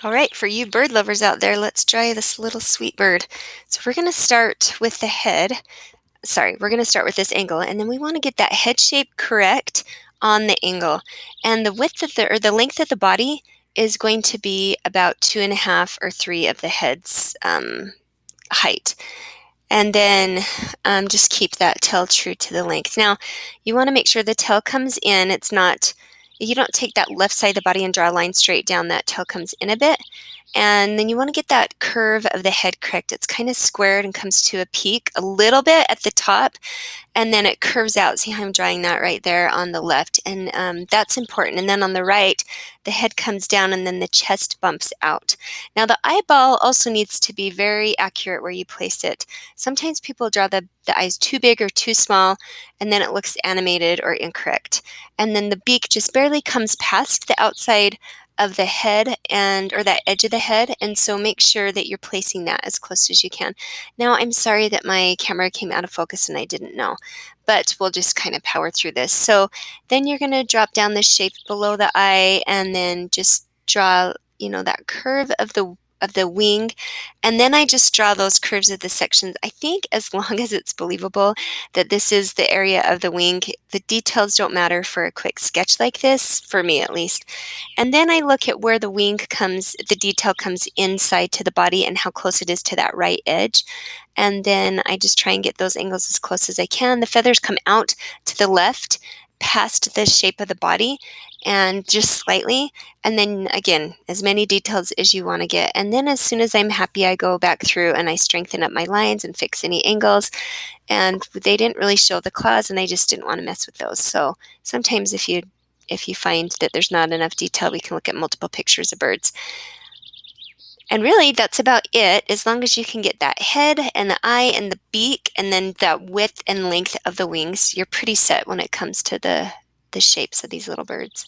All right, for you bird lovers out there, let's try this little sweet bird. So we're going to start with the head. Sorry, we're going to start with this angle, and then we want to get that head shape correct on the angle. And the width of the length of the body is going to be about 2.5 or 3 of the head's height. And then just keep that tail true to the length. Now, you want to make sure the tail comes in. You don't take that left side of the body and draw a line straight down. That tail comes in a bit. And then you want to get that curve of the head correct. It's kind of squared and comes to a peak a little bit at the top, and then it curves out. See how I'm drawing that right there on the left, and that's important. And then on the right, the head comes down and then the chest bumps out. Now the eyeball also needs to be very accurate where you place it. Sometimes people draw the eyes too big or too small, and then it looks animated or incorrect. And then the beak just barely comes past the outside of the head or that edge of the head, and so make sure that you're placing that as close as you can. Now I'm sorry that my camera came out of focus and I didn't know, but we'll just kind of power through this. So then you're going to drop down the shape below the eye and then just draw, that curve of the wing, and then I just draw those curves of the sections. I think as long as it's believable that this is the area of the wing, the details don't matter for a quick sketch like this, for me at least. And then I look at where the detail comes inside to the body and how close it is to that right edge. And then I just try and get those angles as close as I can. The feathers come out to the left past the shape of the body and just slightly. And then again, as many details as you want to get. And then as soon as I'm happy, I go back through and I strengthen up my lines and fix any angles. And they didn't really show the claws, and I just didn't want to mess with those. So sometimes if you find that there's not enough detail, we can look at multiple pictures of birds. And really, that's about it. As long as you can get that head and the eye and the beak and then that width and length of the wings, you're pretty set when it comes to the shapes of these little birds.